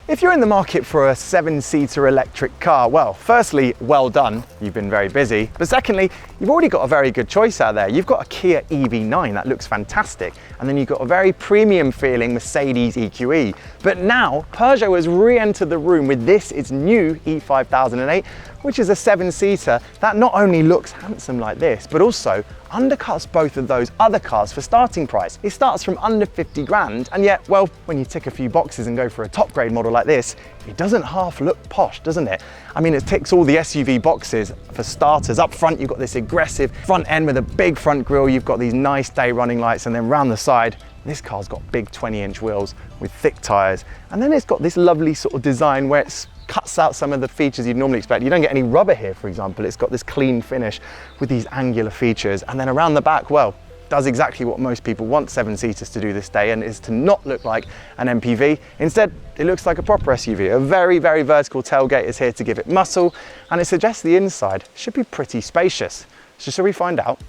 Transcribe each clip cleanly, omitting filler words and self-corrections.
If you're in the market for a 7-seater electric car, well, firstly, well done, you've been very busy. But secondly, you've already got a very good choice out there. You've got a Kia EV9, that looks fantastic. And then you've got a very premium feeling Mercedes EQE. But now, Peugeot has re-entered the room with this, its new E5008, which is a 7-seater that not only looks handsome like this, but also undercuts both of those other cars for starting price. It starts from under 50 grand, and yet, well, when you tick a few boxes and go for a top grade model like this, it doesn't half look posh, doesn't it? I mean, it ticks all the SUV boxes. For starters, up front, you've got this aggressive front end with a big front grille, you've got these nice day running lights, and then round the side, this car's got big 20-inch wheels with thick tires, and then it's got this lovely sort of design where it's cuts out some of the features you'd normally expect. You don't get any rubber here, for example. It's got this clean finish with these angular features. And then around the back, well, does exactly what most people want 7-seaters to do this day, and is to not look like an MPV. Instead, it looks like a proper SUV. A very, very vertical tailgate is here to give it muscle, and it suggests the inside should be pretty spacious. So shall we find out?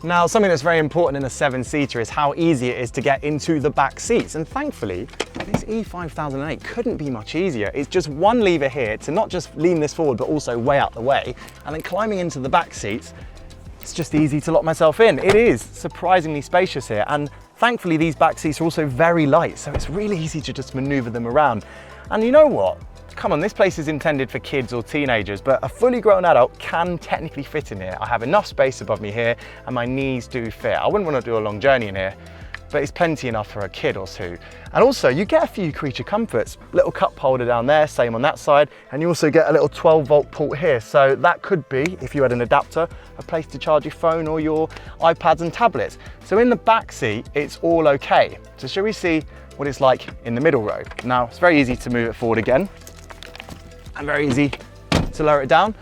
Now, something that's very important in a 7-seater is how easy it is to get into the back seats. And thankfully, this E5008 couldn't be much easier. It's just one lever here to not just lean this forward, but also way out the way. And then climbing into the back seats, it's just easy to lock myself in. It is surprisingly spacious here. And thankfully, these back seats are also very light. So it's really easy to just maneuver them around. And you know what? Come on, this place is intended for kids or teenagers, but a fully grown adult can technically fit in here. I have enough space above me here, and my knees do fit. I wouldn't want to do a long journey in here, but it's plenty enough for a kid or two. And also, you get a few creature comforts. Little cup holder down there, same on that side, and you also get a little 12-volt port here. So that could be, if you had an adapter, a place to charge your phone or your iPads and tablets. So in the back seat, it's all okay. So shall we see what it's like in the middle row? Now, it's very easy to move it forward again, and very easy to lower it down.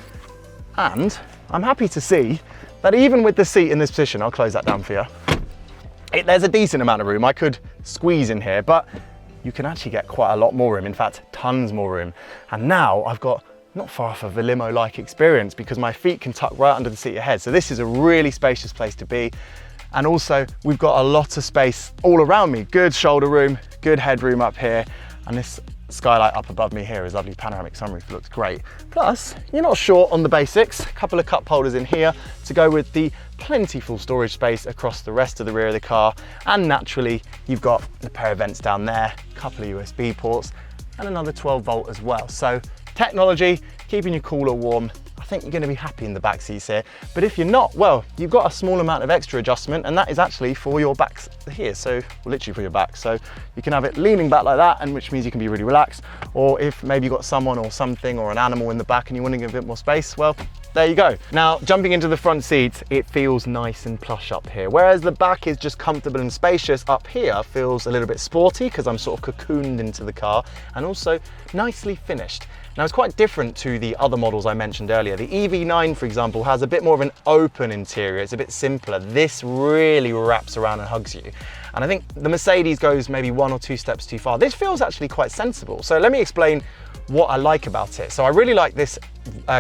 And I'm happy to see that even with the seat in this position, I'll close that down for you, there's a decent amount of room. I could squeeze in here, but you can actually get quite a lot more room, in fact, tons more room. And now I've got not far off of a limo-like experience because my feet can tuck right under the seat ahead. So this is a really spacious place to be. And also, we've got a lot of space all around me. Good shoulder room, good headroom up here, and this skylight up above me here is lovely panoramic sunroof, looks great. Plus, you're not short on the basics. A couple of cup holders in here to go with the plentiful storage space across the rest of the rear of the car. And naturally, you've got a pair of vents down there, a couple of USB ports, and another 12-volt as well. So technology, keeping your cooler warm. I think you're going to be happy in the back seats here. But if you're not, well, you've got a small amount of extra adjustment, and that is actually for your back here. So literally for your back. So you can have it leaning back like that, and which means you can be really relaxed. Or if maybe you've got someone or something or an animal in the back and you want to give a bit more space, well, there you go. Now, jumping into the front seat, it feels nice and plush up here. Whereas the back is just comfortable and spacious, up here feels a little bit sporty because I'm sort of cocooned into the car, and also nicely finished. Now, it's quite different to the other models I mentioned earlier. The EV9, for example, has a bit more of an open interior. It's a bit simpler. This really wraps around and hugs you. And I think the Mercedes goes maybe 1 or 2 steps too far. This feels actually quite sensible. So let me explain what I like about it. So I really like this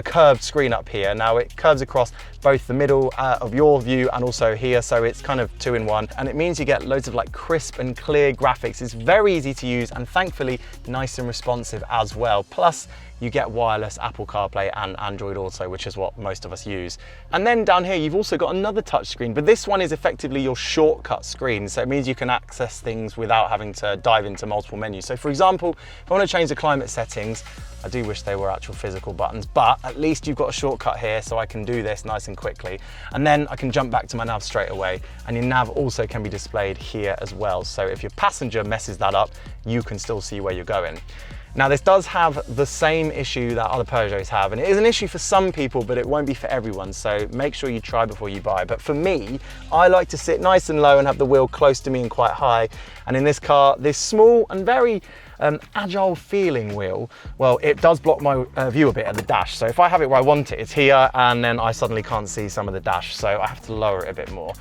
curved screen up here. Now it curves across both the middle of your view and also here, so it's kind of 2-in-1, and it means you get loads of like crisp and clear graphics. It's very easy to use and thankfully nice and responsive as well. Plus you get wireless Apple CarPlay and Android Auto, which is what most of us use. And then down here, you've also got another touch screen, but this one is effectively your shortcut screen. So it means you can access things without having to dive into multiple menus. So for example, if I want to change the climate settings, I do wish they were actual physical buttons, but at least you've got a shortcut here so I can do this nice and quickly. And then I can jump back to my nav straight away. And your nav also can be displayed here as well. So if your passenger messes that up, you can still see where you're going. Now, this does have the same issue that other Peugeots have, and it is an issue for some people, but it won't be for everyone, so make sure you try before you buy. But for me, I like to sit nice and low and have the wheel close to me and quite high, and in this car, this small and very agile feeling wheel, well, it does block my view a bit at the dash. So if I have it where I want it, it's here, and then I suddenly can't see some of the dash, so I have to lower it a bit more.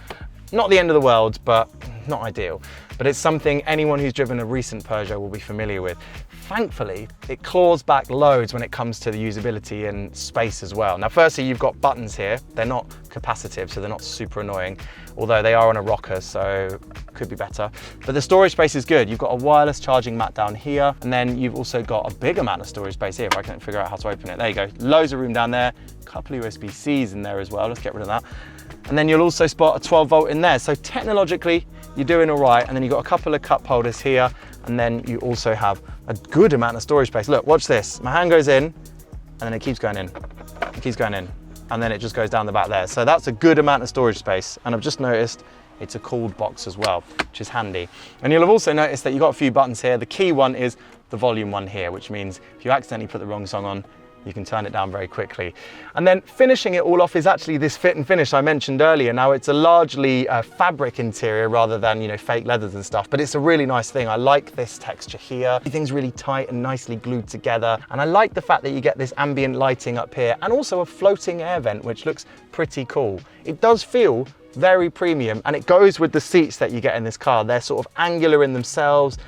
Not the end of the world, but not ideal. But it's something anyone who's driven a recent Peugeot will be familiar with. Thankfully, it claws back loads when it comes to the usability and space as well. Now, firstly, you've got buttons here. They're not capacitive, so they're not super annoying. although they are on a rocker, so could be better. But the storage space is good. You've got a wireless charging mat down here, and then you've also got a big amount of storage space here, if I can figure out how to open it. There you go, loads of room down there, a couple of USB-Cs in there as well. Let's get rid of that. And then you'll also spot a 12 volt in there. So technologically, you're doing all right. And then you've got a couple of cup holders here, and then you also have a good amount of storage space. Look, watch this. My hand goes in, and then it keeps going in. It keeps going in, and then it just goes down the back there. So that's a good amount of storage space. And I've just noticed it's a cooled box as well, which is handy. And you'll have also noticed that you've got a few buttons here. The key one is the volume one here, which means if you accidentally put the wrong song on, you can turn it down very quickly. And then finishing it all off is actually this fit and finish I mentioned earlier. Now it's a largely fabric interior rather than, you know, fake leathers and stuff, but it's a really nice thing. I like this texture here. Everything's really tight and nicely glued together. And I like the fact that you get this ambient lighting up here and also a floating air vent, which looks pretty cool. It does feel very premium, and it goes with the seats that you get in this car. They're sort of angular in themselves.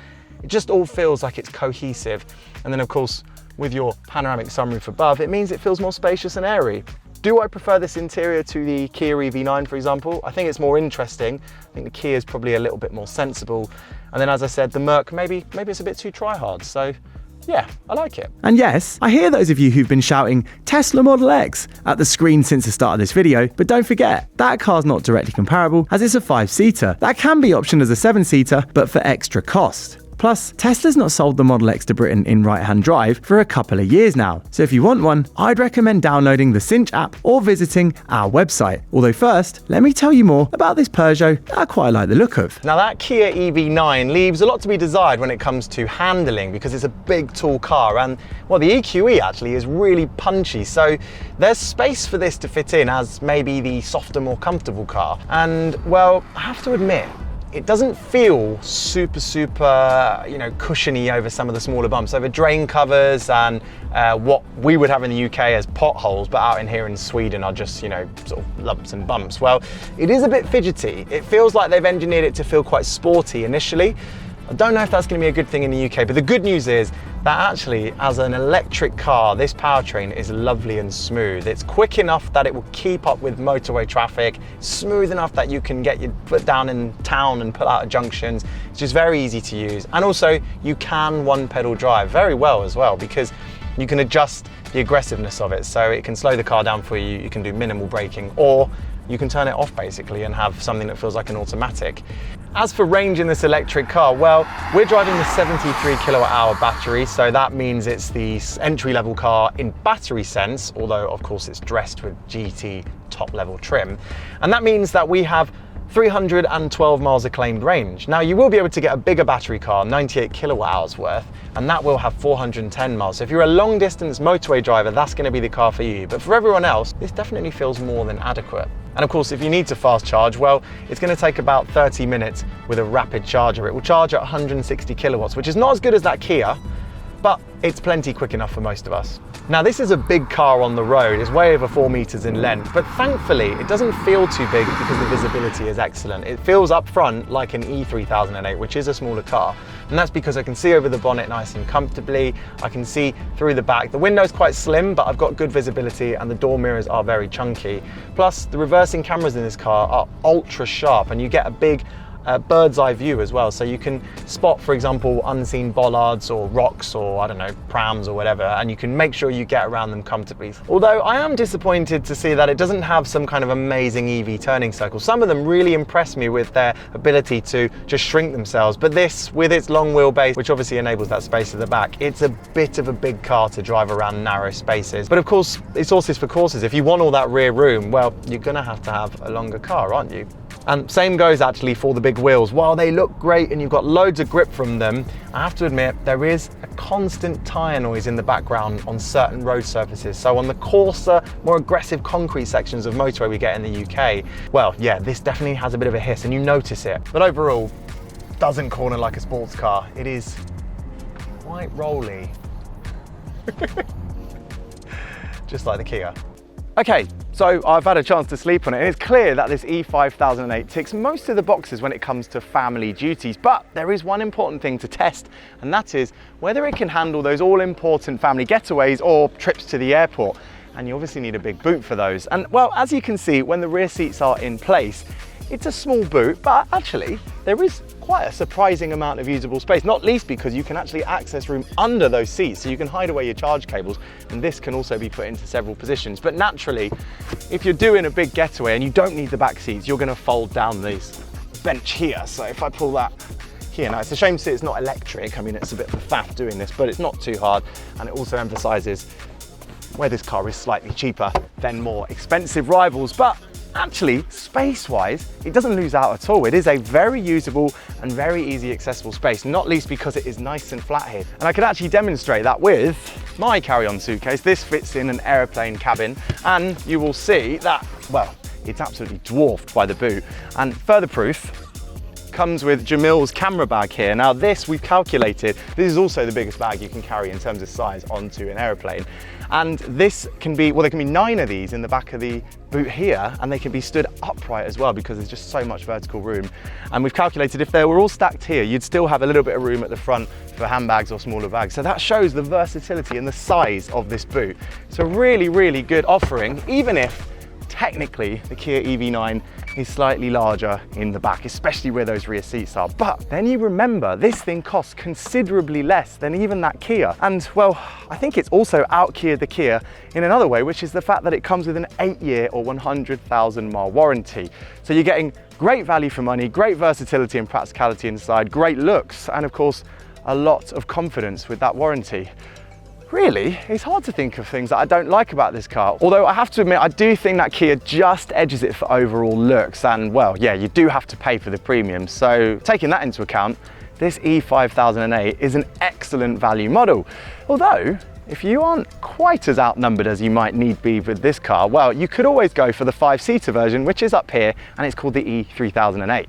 It just all feels like it's cohesive. And then of course, with your panoramic sunroof above, it means it feels more spacious and airy. Do I prefer this interior to the Kia EV9, for example? I think it's more interesting. I think the Kia is probably a little bit more sensible. And then, as I said, the Merc, maybe it's a bit too try-hard. So yeah, I like it. And yes, I hear those of you who've been shouting Tesla Model X at the screen since the start of this video, but don't forget, that car's not directly comparable as it's a 5-seater. That can be optioned as a 7-seater, but for extra cost. Plus, Tesla's not sold the Model X to Britain in right-hand drive for a couple of years now. So if you want one, I'd recommend downloading the Cinch app or visiting our website. Although first, let me tell you more about this Peugeot that I quite like the look of. Now that Kia EV9 leaves a lot to be desired when it comes to handling, because it's a big, tall car, and well, the EQE actually is really punchy. So there's space for this to fit in as maybe the softer, more comfortable car. And well, I have to admit, it doesn't feel super, you know, cushiony over some of the smaller bumps, over drain covers and what we would have in the UK as potholes, but out in here in Sweden are just, you know, sort of lumps and bumps. Well, it is a bit fidgety. It feels like they've engineered it to feel quite sporty initially. I don't know if that's going to be a good thing in the UK, but the good news is that actually, as an electric car, this powertrain is lovely and smooth. It's quick enough that it will keep up with motorway traffic, smooth enough that you can get your foot down in town and pull out of junctions. It's just very easy to use. And also, you can one-pedal drive very well as well, because you can adjust the aggressiveness of it. So it can slow the car down for you, you can do minimal braking, or you can turn it off basically and have something that feels like an automatic. As for range in this electric car, well, we're driving the 73 kilowatt hour battery, so that means it's the entry-level car in battery sense, although of course it's dressed with GT top-level trim. And that means that we have 312 miles of claimed range. Now you will be able to get a bigger battery car, 98 kilowatt hours worth, and that will have 410 miles. So if you're a long distance motorway driver, that's going to be the car for you. But for everyone else, this definitely feels more than adequate. And of course, if you need to fast charge, well, it's going to take about 30 minutes with a rapid charger. It will charge at 160 kilowatts, which is not as good as that Kia, but it's plenty quick enough for most of us. Now this is a big car on the road, it's way over 4 meters in length, but thankfully it doesn't feel too big because the visibility is excellent. It feels up front like an E-5008, which is a smaller car. And that's because I can see over the bonnet nice and comfortably, I can see through the back. The window's quite slim, but I've got good visibility and the door mirrors are very chunky. Plus the reversing cameras in this car are ultra sharp and you get a big bird's eye view as well, so you can spot, for example, unseen bollards or rocks or I don't know, prams or whatever, and you can make sure you get around them comfortably. Although I am disappointed to see that it doesn't have some kind of amazing EV turning circle. Some of them really impress me with their ability to just shrink themselves, but this, with its long wheelbase, which obviously enables that space at the back, it's a bit of a big car to drive around narrow spaces. But of course, it's horses for courses. If you want all that rear room, well, you're gonna have to have a longer car, aren't you? And same goes actually for the big wheels. While they look great and you've got loads of grip from them, I have to admit there is a constant tyre noise in the background on certain road surfaces. So on the coarser, more aggressive concrete sections of motorway we get in the UK, well, yeah, this definitely has a bit of a hiss and you notice it. But overall, doesn't corner like a sports car. It is quite rolly. Just like the Kia. Okay, so I've had a chance to sleep on it and it's clear that this E5008 ticks most of the boxes when it comes to family duties, but there is one important thing to test, and that is whether it can handle those all-important family getaways or trips to the airport. And you obviously need a big boot for those. And well, as you can see, when the rear seats are in place, it's a small boot, but actually there is quite a surprising amount of usable space, not least because you can actually access room under those seats, so you can hide away your charge cables, and this can also be put into several positions. But naturally, if you're doing a big getaway and you don't need the back seats, you're going to fold down this bench here. So if I pull that here, now it's a shame to see it's not electric. I mean, it's a bit of a faff doing this, but it's not too hard, and it also emphasizes where this car is slightly cheaper than more expensive rivals. But actually, space-wise, it doesn't lose out at all. It is a very usable and very easy accessible space, not least because it is nice and flat here. And I could actually demonstrate that with my carry-on suitcase. This fits in an aeroplane cabin, and you will see that, well, it's absolutely dwarfed by the boot. And further proof comes with Jamil's camera bag here. Now this, we've calculated, this is also the biggest bag you can carry in terms of size onto an aeroplane. And this can be, well, there can be 9 of these in the back of the boot here, and they can be stood upright as well because there's just so much vertical room. And we've calculated if they were all stacked here, you'd still have a little bit of room at the front for handbags or smaller bags. So that shows the versatility and the size of this boot. It's a really, really good offering, even if technically the Kia EV9 is slightly larger in the back, especially where those rear seats are. But then you remember this thing costs considerably less than even that Kia. And well, I think it's also out-Kia'd the Kia in another way, which is the fact that it comes with an 8-year or 100,000 mile warranty. So you're getting great value for money, great versatility and practicality inside, great looks, and of course, a lot of confidence with that warranty. Really, it's hard to think of things that I don't like about this car. Although I have to admit, I do think that Kia just edges it for overall looks. And well, yeah, you do have to pay for the premium. So taking that into account, this E5008 is an excellent value model. Although, if you aren't quite as outnumbered as you might need be with this car, well, you could always go for the 5-seater version, which is up here, and it's called the E3008.